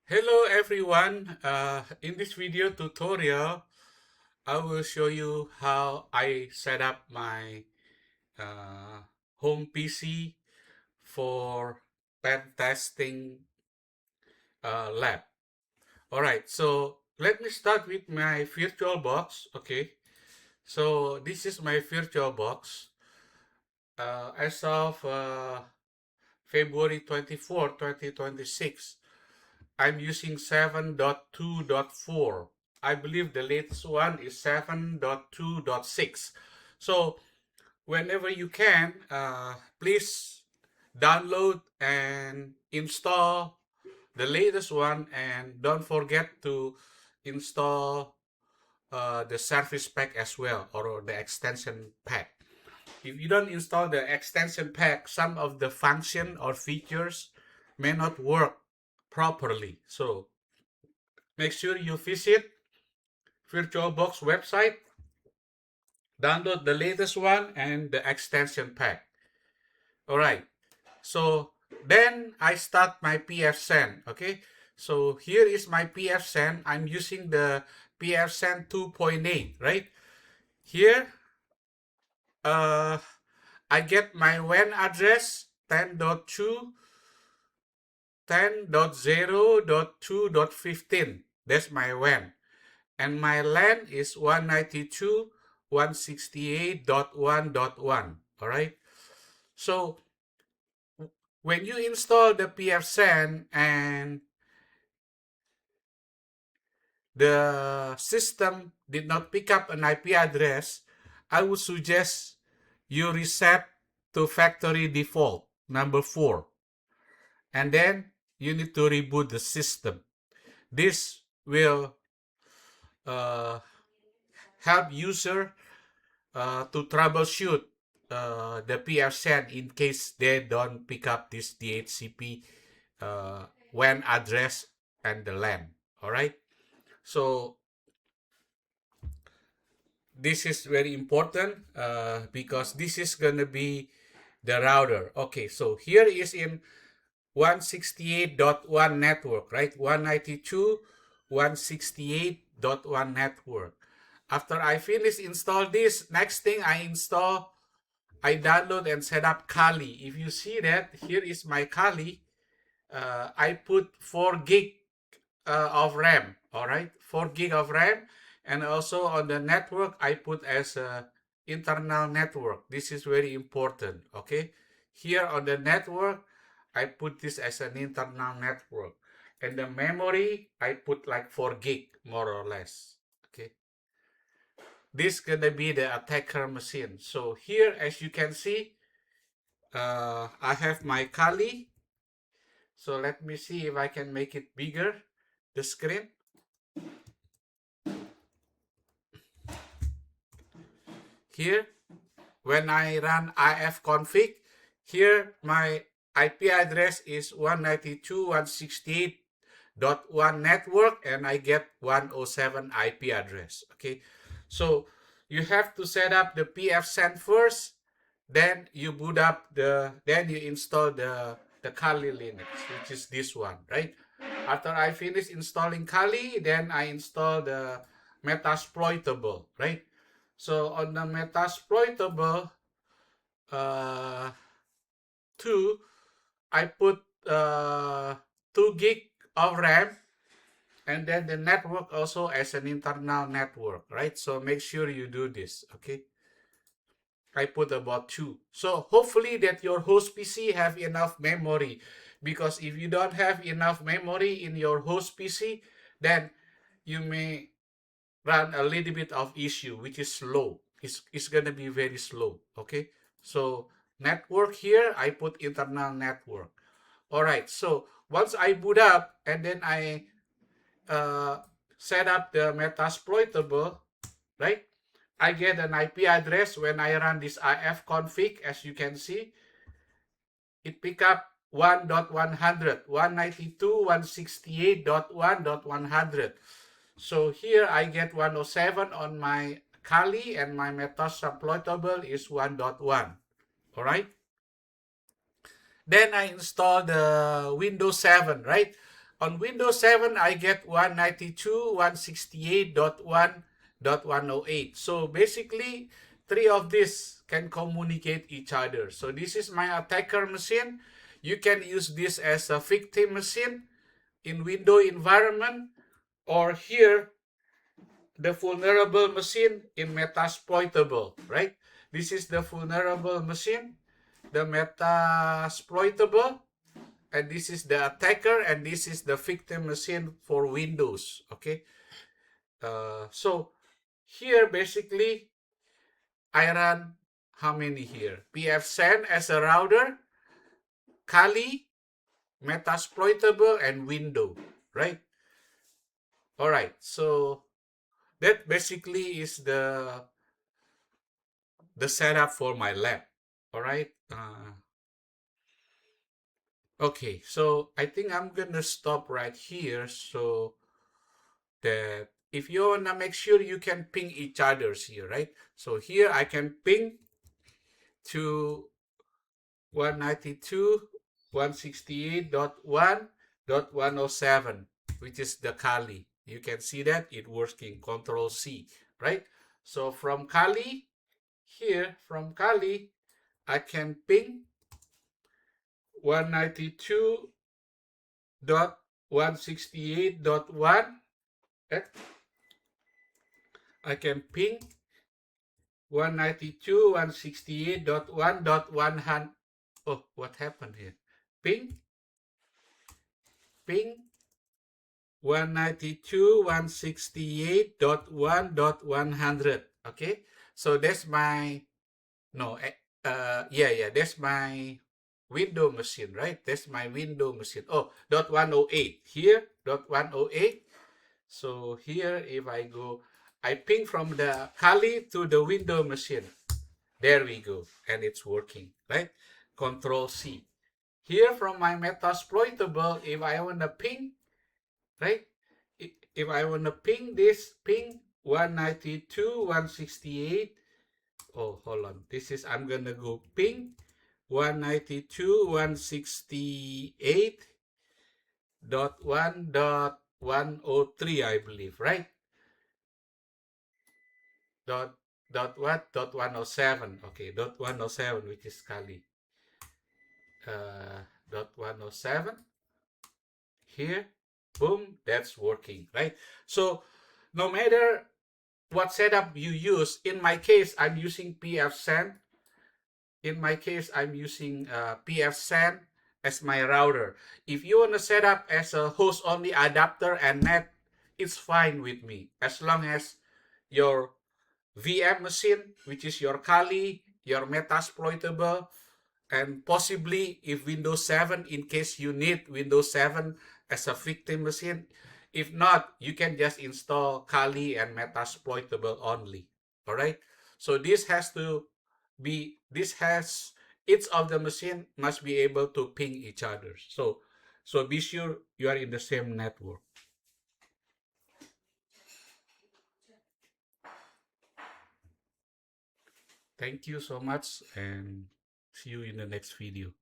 Hello everyone. In this video tutorial, I will show you how I set up my uh, home PC for pen testing lab. All right, so let me start with my virtual box. Okay, so this is my virtual box. As of February 24, 2026. I'm using 7.2.4. I believe the latest one is 7.2.6. So whenever you can, please download and install the latest one, and don't forget to install the Surface Pack as well, or the extension pack. If you don't install the extension pack, some of the function or features may not work properly. So make sure you visit VirtualBox website, download the latest one and the extension pack. All right. So then I start my PFSend. Okay. So here is my PFSend. I'm using the PFSend 2.8, right? Here, uh, I get my WAN address 10.2, 10.0.2.15. That's my WAN. And my LAN is 192.168.1.1. All right. So when you install the PFSend and the system did not pick up an IP address, I would suggest you reset to factory default number 4. And then you need to reboot the system. This will uh, help user to troubleshoot the PFSend in case they don't pick up this DHCP WAN address and the LAN. All right. So this is very important because this is gonna be the router. Okay. So here is in 168.1 network, right? 192.168.1 network. After I finish install this, next thing I download and set up Kali. If you see that, here is my Kali. I put 4 gig of RAM, all right? 4 gig of RAM. And also on the network, I put as a internal network. This is very important, okay? Here on the network, I put this as an internal network. And the memory, I put like 4 gig, more or less, okay? This gonna be the attacker machine. So here, as you can see, I have my Kali. So let me see if I can make it bigger, the screen. Here, when I run ifconfig, here my IP address is 192.168.1 network, and I get 107 IP address. Okay, so you have to set up the PFSend first, then you boot up then you install the Kali Linux, which is this one, right? After I finish installing Kali, then I install the Metasploitable, right? So on the Metasploitable uh, 2, I put 2 gig of RAM, and then the network also as an internal network, right? So make sure you do this, okay? I put about 2. So hopefully that your host PC have enough memory, because if you don't have enough memory in your host PC, then you may run a little bit of issue, which is slow. It's gonna be very slow, okay? So network here, I put internal network. All right, so once I boot up and then I set up the Metasploitable, right? I get an IP address when I run this ifconfig. As you can see, it pick up 1.100, 192.168.1.100. So here I get 107 on my Kali, and my Metasploitable is 1.1. All right. Then I install the Windows 7, right? On Windows 7, I get 192.168.1.108. So basically, three of these can communicate each other. So this is my attacker machine. You can use this as a victim machine in Windows environment, or here the vulnerable machine in Metasploitable, right? This is the vulnerable machine, the Metasploitable, and this is the attacker, and this is the victim machine for Windows, okay? So here basically I run how many here? pfSend as a router, Kali, Metasploitable, and window, right? All right, so that basically is the setup for my lab. All right. Okay, so I think I'm gonna stop right here so that if you wanna make sure you can ping each other's here, right? So here I can ping to 192.168.1.107, which is the Kali. You can see that it working. Control C, right? So from Kali, here from Kali, I can ping 192.168.1. I can ping 192.168.1.100. Oh, what happened here? Ping 192.168.1.100. Okay, so that's my no, that's my window machine, right? That's my window machine. Oh, dot 108 here, dot 108. So here, if I go, I ping from the Kali to the window machine. There we go, and it's working, right? Control C. Here from my Metasploitable, if I want to ping, right? If I want to ping this, ping 192.168. Oh, hold on. This is, I'm going to go ping 192.168.1.103, I believe, right? Dot, dot what? Dot 107. Okay, dot 107, which is Kali. Dot 107. Here, boom, that's working, right? So no matter what setup you use, in my case, I'm using pfSend. In my case, I'm using pfSend as my router. If you want to set up as a host-only adapter and net, it's fine with me. As long as your VM machine, which is your Kali, your Metasploitable, and possibly if Windows 7, in case you need Windows 7 as a victim machine. If not, you can just install Kali and Metasploitable only. All right. So each of the machine must be able to ping each other. So be sure you are in the same network. Thank you so much, and see you in the next video.